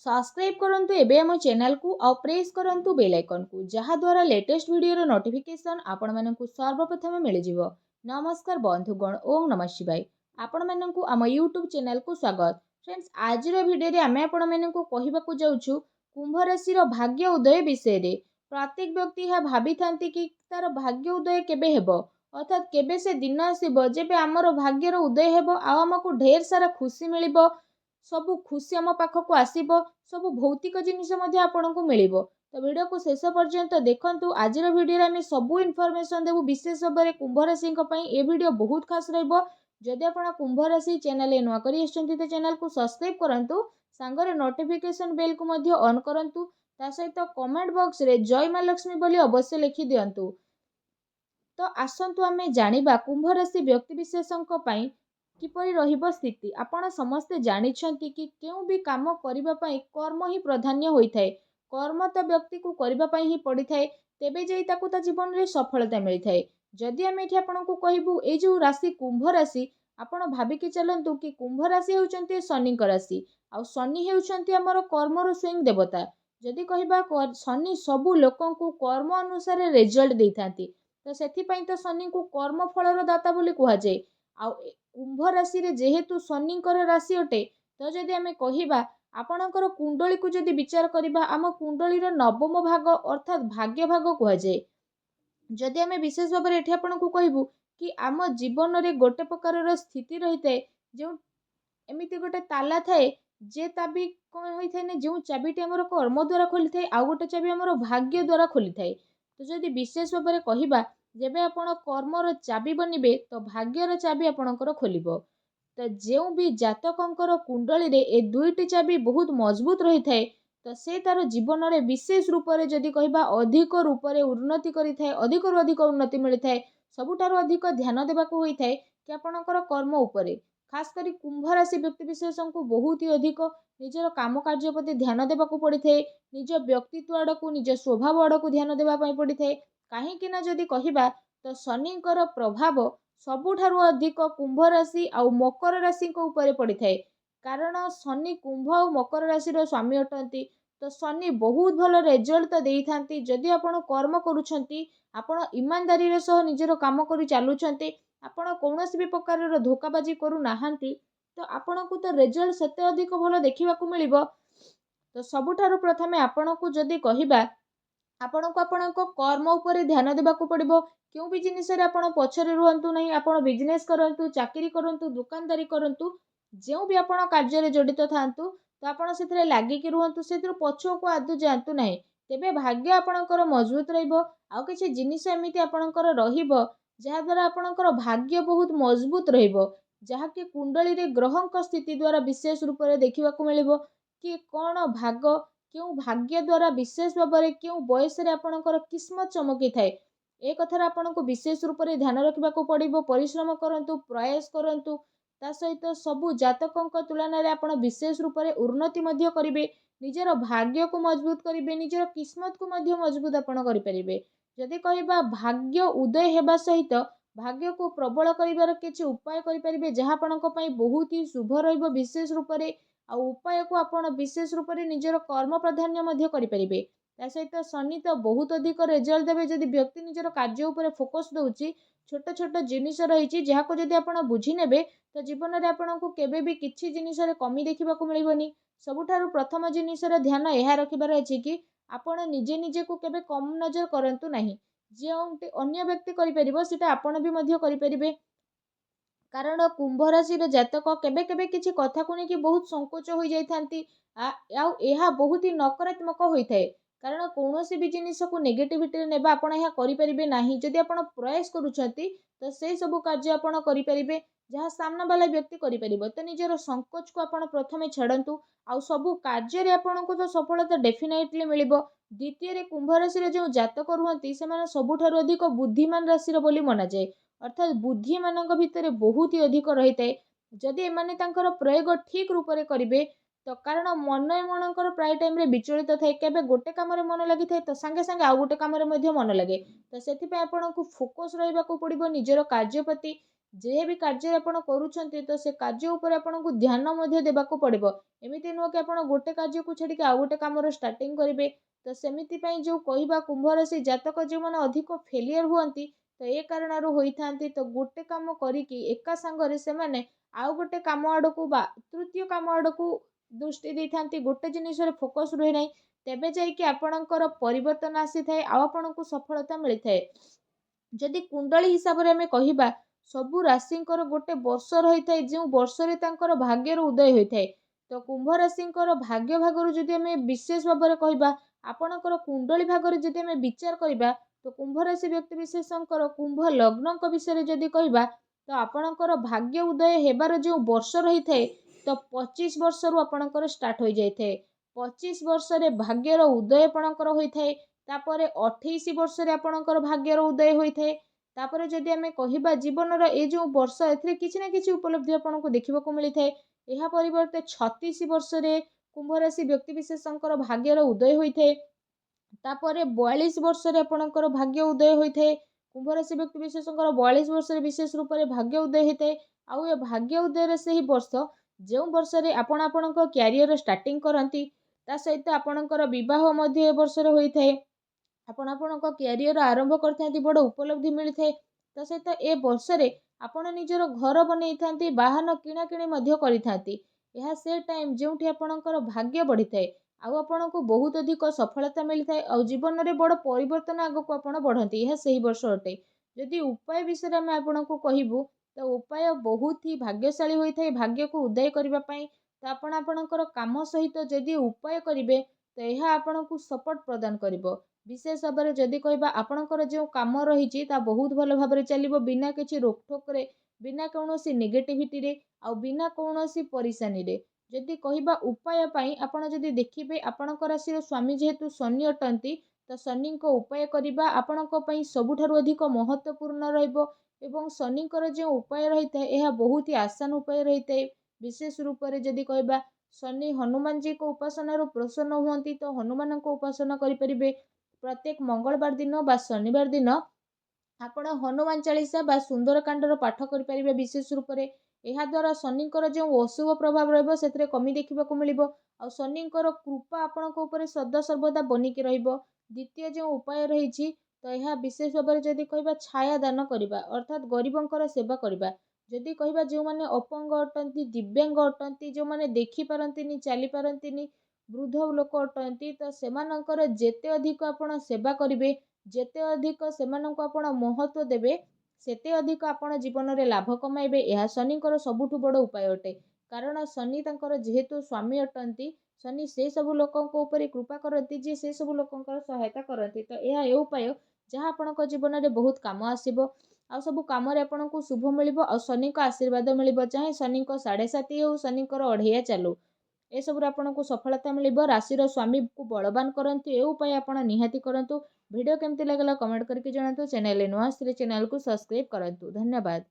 Subscribe करंतु एबे हम चैनल को और प्रेस करंतु बेल आइकन को जहा द्वारा लेटेस्ट वीडियो नोटिफिकेशन आपण मानकु सर्वप्रथम मिल जिवो। नमस्कार बंधुगण, ओम नमः शिवाय। आपण मानकु आम यूट्यूब चैनल को स्वागत। फ्रेंड्स, आज वीडियो रे आमे आपण मानकु कहिबाकू जाउछु कुंभ राशि रो भाग्य उदय विषय रे। प्रत्येक व्यक्ति यह भाभी थांती कि तार भाग्य उदय केबे हेबो, अर्थात केबे से दिन आसीबो जेबे आमर भाग्यर उदय हेबो आ हमकु ढेर सारा खुशी मिलिबो, सबु खुशी आम पाखक आसीबो, सबु भौतिक जिनिस मध्य आपनको मिलिबो। तो वीडियो को शेष पर्यंत देखंतु। आज वीडियो रे आमे सबु इन्फॉर्मेशन देबु विशेष भाबरे कुंभ राशि पई। ए वीडियो बहुत खास रहइबो। जदि आपण कुंभ राशि चैनल ए नुआ करी आछंती तो चैनल को सब्सक्राइब करंतु, सांगरे नोटिफिकेशन बेल को मध्य ऑन करंतु। ता सहित कमेंट बॉक्स रे जय मां लक्ष्मी बोली अवश्य लिखि दियंतु। तो आसंतु आमे जानिबा कुंभ राशि व्यक्ति विशेषଙ୍କ पई किपरि रहिबो स्थिति। आपण समस्ते जानिछंती कि केउ भी काम करिबा पई कर्म ही प्राधान्य होइथाय। कर्म तो व्यक्ति को करिबा पई ही पड़िथाय, तेबे जेई ताकू ता जीवन रे सफलता मिलिथाय। जदि आमे एठी आपनको कहिबु ए जो राशि कुंभ राशि, आपण भाबि कि चलंतु कि कुंभ राशि हेउचंती शनि राशि आ शनि हेउचंती हमर कर्मर स्विंग देवता। जदि कहिबा शनि सबु लोकन को कर्म अनुसार रिजल्ट देइथांती, तो सेथि पई तो शनि को कर्म फलर दाता बोली कुहा जाय। आ कुंभ राशि रे जेहेतु शनिकर राशि अटे, तो जदि आमे कहिबा आपणकर कुंडली को जदि विचार करिबा, आम कुंडलीर नवम भाग अर्थात भाग्य भाग कुहा जाय। जदि आमे विशेष भाबरे एठी आपनको कहिबु कि आम जीवन रे गोटे प्रकारर स्थिति रहिते, जो एमिति गोटे ताला थाए जे ताबी कोन होइथाय ने जो चाबीटी हमर कर्म द्वारा खोली थाए, आ गोटे चाबी हमर भाग्य द्वारा खोली थाए। तो जदि विशेष भाबरे कहिबा जेबे आपण कर्मर चाबी बनिबे तो भाग्यर चाबी आपणकर खोलिबो। तो जो भी जातकंकर कुंडली रे ए दुईटी चाबी बहुत मजबूत रही थाए, तो से तार जीवन रे विशेष रूप रे जदि कहिबा अधिक रूप रे उन्नति करि थाए, अधिक रु अधिक उन्नति मिलि थाए। सबुठारु अधिक ध्यान देबाकू होई थाए कि आपणकर कर्म उपरे। खास करी कुंभ राशि व्यक्ति विशेषଙ୍କୁ बहुत ही अधिक निजर काम कार्य प्रति ध्यान देबाकू पड़ी थाए। निज व्यक्तित्व आड़कू, निज स्वभाव आड़कू ध्यान देबा पई पड़ी थाए। काहेकि ना जदि कहिबा तो शनिकर प्रभाव सबुठारु अधिक कुंभ राशि आ मकर राशि ऊपर पड़ी थाए। कारण शनि कुंभ और मकर राशि स्वामी अटंती। तो शनि बहुत भल रिजल्ट तो देई थांती जदि आपण कर्म करूछंती, आपण ईमानदारी रे सह निजर काम करि चालुछंती, आपण कौनसी भी प्रकार धोखाबाजी करू नाहांती, तो आपणकू तो रिजल्ट सेते अधिक भल देखिबाकू मिलिबो। तो सबुठारु प्रथमे आपणकू जदि कहिबा आपणको आपणको कर्म उपरे ध्यान देबाकू पड़िबो। क्यों भी जिनिस रे आपण पछरे रुहंतु नहीं, आपण बिजनेस करंतु, चाकरी करंतु, दुकानदारी करंतु, जो भी आपण कार्य रे जड़ित थांतु, तो आपण सेथरे लागि कि रुहंतु, सेथरे पछो को आदु जानतु नहीं। तेबे भाग्य आपणकर मजबूत रहिबो। आ किछि जिनिस एमिति आपणकर रहिबो जहा द्वारा आपणकर भाग्य बहुत मजबूत रहिबो, जहा कि कुंडली रे ग्रहंक स्थिति द्वारा विशेष रूप रे देखिबाकू मिलिबो कि कोन भाग क्यों भाग्य द्वारा विशेष भाव में क्यों बयस रे आपणकर किस्मत चमकी थाए। ए कथार आपनको विशेष रूप से ध्यान रखा पड़ो। परिश्रम करंतु, प्रयास करंतु, ता सहित सबु जातकंक तुलन में आप विशेष रूप से उन्नति मध्य करिवे। निजर भाग्य को मजबूत करिवे, निजर किस्मत को मध्य मजबूत आपण करिपारिबे। जदि कहिबा भाग्य उदय हेबा सहित भाग्य को प्रबल करिवार किछि उपाय करिपारिबे, जहा आपणक पई बहुत ही शुभ रहिबो। विशेष रूप से आ उपाय को आपण विशेष रूप से निजर कर्म प्राधान्य मध्य करिपारिबे। ता सहित शनि तो बहुत अधिक रिजल्ट देबे जदि व्यक्ति निजर कार्य उपर फोकस दउची। छोट छोट जिनिस रही जहाँ को जदि आपण बुझी नेबे, तो जीवन में आपको केबे भी किछि जिनिस रे कमी देखिबाकू मिलिबनी। सबुठारु प्रथम जिनिस रे ध्यान यह रखिबार अछि कि आपण निजे निजे को केबे कम नजर करंतु नाही। जे अन्य व्यक्ति करि परिबो सेटा आपण भी मध्य करि परिबे। कारण कुंभ राशि जातक केबे केबे किछि कथा को लेकिन बहुत संकोच हो जाइथांती। आ बहुत ही नकारात्मक होइथाए। कारण कौनसी भी जिनिस को नेगेटिविटी नेबा आपण यह करि परिबे नाही। जदि आपण प्रयास करूछंती तो से सब कार्य आपण करि परिबे जहाँ सामना वाला व्यक्ति करि परिबो। तो निजर संकोच को आपण प्रथमे छाड़ंतु। आ सबु कार्य रे आपनको तो सफलता डेफिनेटली मिलिबो। द्वितीय रे कुंभ राशि रे जो जातक रुहंती से माने सबुठारु अधिक बुद्धिमान राशि रो बोली मना जाए। अर्थात बुद्धि मानक भितर बहुत ही अधिक रही थाए। जदि एमाने तांकर प्रयोग ठीक रूप से करिवे तो कारण मन एमनकर प्राय टाइम रे विचलित थाए। केबे गोटे काम रे मन लागि थाए तो संगे संगे आ गोटे काम रे मध्य मन लगे। तो सेथि पे आपनको फोकस रहिबाकू पड़िबो निजर कार्य प्रति। जे भी कार्य आपण करूछंती तो से कार्य ऊपर आपनको ध्यान मध्य देबाको पड़िबो। एमिति नुह कि आपण गोटे कार्य को छाड़ी आ गोटे कामर स्टार्टिंग करिवे। तो सेमिति पई जो कहिबा कुंभ राशि जातक जो माने अधिक फेलियर हुअंती तो ए कारणर होइथांती। तो गोटे काम करिकी एका संगरे से माने आउ गोटे काम आड़कू बा तृतीय काम आड़कू दृष्टि देइथांती। गोटे जिनिस रे फोकस रुहे नै तेबे जाइके आपणकर परिवर्तन आसीथाए आ आपणकू सफलता मिलिथाए। जदि कुंडली हिसाब रे हमें कहिबा सबु राशिंकर गोटे वर्ष रही थाए जो वर्ष रे तांकर भाग्यर उदय होइथाए। तो कुंभ राशिंकर भाग्य भागरु जदि हमें विशेष भाव रे कहिबा आपणकर कुंडली भागरे जदि हमें विचार करिबा तो कुंभ राशि व्यक्ति विशेषकर कुंभ लग्नक विषय जदि कहिबा तो आपणकर भाग्य उदय हेबार जो वर्ष रही थाए तो 25 वर्ष रु आपणकर स्टार्ट हो जाय थाए। 25 वर्ष रे भाग्यर उदय आपणकर होई थाए। तापरे 28 वर्ष रे आपणकर भाग्यर उदय होई थाए। तापरे जदि हमें कहिबा जीवन ए जो वर्ष एथिरे किछि ना किछि उपलब्धि आपनको देखिबाको मिली थाए। एहा परिवर्ते 36 वर्ष रे कुंभ राशि व्यक्ति विशेषकर भाग्यर उदय होई थाए। तापरे 42 वर्ष रे आपणकर भाग्य उदय होई थाए। कुंभ राशि व्यक्ति विशेषकर 42 वर्ष रे विशेष रूप रे भाग्य उदय होई थाए। आउ ए भाग्य उदय रे सही वर्ष जो वर्ष रे आपण आपणकर कैरियर स्टार्टिंग करंती ता सहित आपणकर विवाह मध्ये ए वर्ष रे होई थाए। आपण आपणकर कैरियर आरंभ करथांती बड़ उपलब्धि मिली थाए। ता सहित ए वर्ष रे आपण निजर घर बनै थांती वाहन किणा किणी मध्ये करिथांती। एहा से टाइम जोंठी आपणकर भाग्य बढ़ी थाए आउ आपनको बहुत अधिक सफलता मिली थाए आउ जीवन रे बड़ परिवर्तन आगको आपण बढ़ंती। एहा सही वर्ष अटे। जदि उपाय विषय में आपनको कहिबु तो उपाय बहुत ही भाग्यशाली होई थाए भाग्य को उदय करबा पई। तो आपण आपणकर काम सहित जदि उपाय करिवे तो एहा आपनको सपोर्ट प्रदान करिवो। विशेष भाव में जदि कहबा आपणकर जो काम रही बहुत भल भाव चलिबो बिना किछि रोकठोक रे बिना कौनसी नेगेटिविटी रे आ बिना कौनसी परेशानी रे। जदि कहबा उपाय पई आपण जदि देखिबे आपणकर राशि स्वामी जेहेतु शनि अटंती तो शनि को उपाय करिबा आपणक पई सबुठारु अधिक महत्वपूर्ण रहइबो। एवं शनिकर जो उपाय रही थाए एहा बहुत ही आसान उपाय रही थाए। विशेष रूप रे जदि कहबा शनि हनुमान जी को उपासना रो प्रसन्न हुअंती तो हनुमान को उपासना करि परिबे। प्रत्येक मंगलवार दिन बा शनिवार दिन आपण हनुमान चालीसा बा सुंदरकांडर पाठ करि परिबे। विशेष रूप रे एहा द्वारा शनिकर जो अशुभ प्रभाव रहबो सेतरे कमी देखिबाको मिलिबो आ शनिकर कृपा आपणक ऊपर सदा सर्वदा बनिकी रहिबो। द्वितीय जो उपाय रहिछि तो एहा विशेष भाव में जदि कहबा छाया दान करिबा अर्थात गरीबंकर सेवा करिबा। जदि कहबा जो माने अपंग अटंती दिव्यांग अटंती जो माने देखि पारंतिनी चली पारंतिनी वृद्ध लोक अटंती तो सेमानकर जेते अधिक आपण सेवा करिवे जेते अधिक सेमानंको आपण महत्व देबे सेते अधिक आपण जीवन रे लाभ कमाइबे। एहा शनिकर सबुठु बड़ उपाय अटे। कारण शनि तांकर जेहेतु स्वामी अटंती शनि से सब लोकंको ऊपर कृपा करती जे से सब लोकंकर सहायता करती। तो यह ए उपाय जहाँ आपणक जीवन में बहुत काम आसीबो आ सब काम रे आपणको शुभ मिलिबो आ शनि का आशीर्वाद मिलिबो। चाहे शनि को 7.5 हो शनि को 2.5 चालू ए सब आपको सफलता मिलिबो। राशि स्वामी को बलवान करंतु ए उपाय आपण निहाती करंतु। वीडियो केमती लागला कमेंट करके जणातु। चैनल नुआ आसले चैनल को सब्सक्राइब करंतु। धन्यवाद।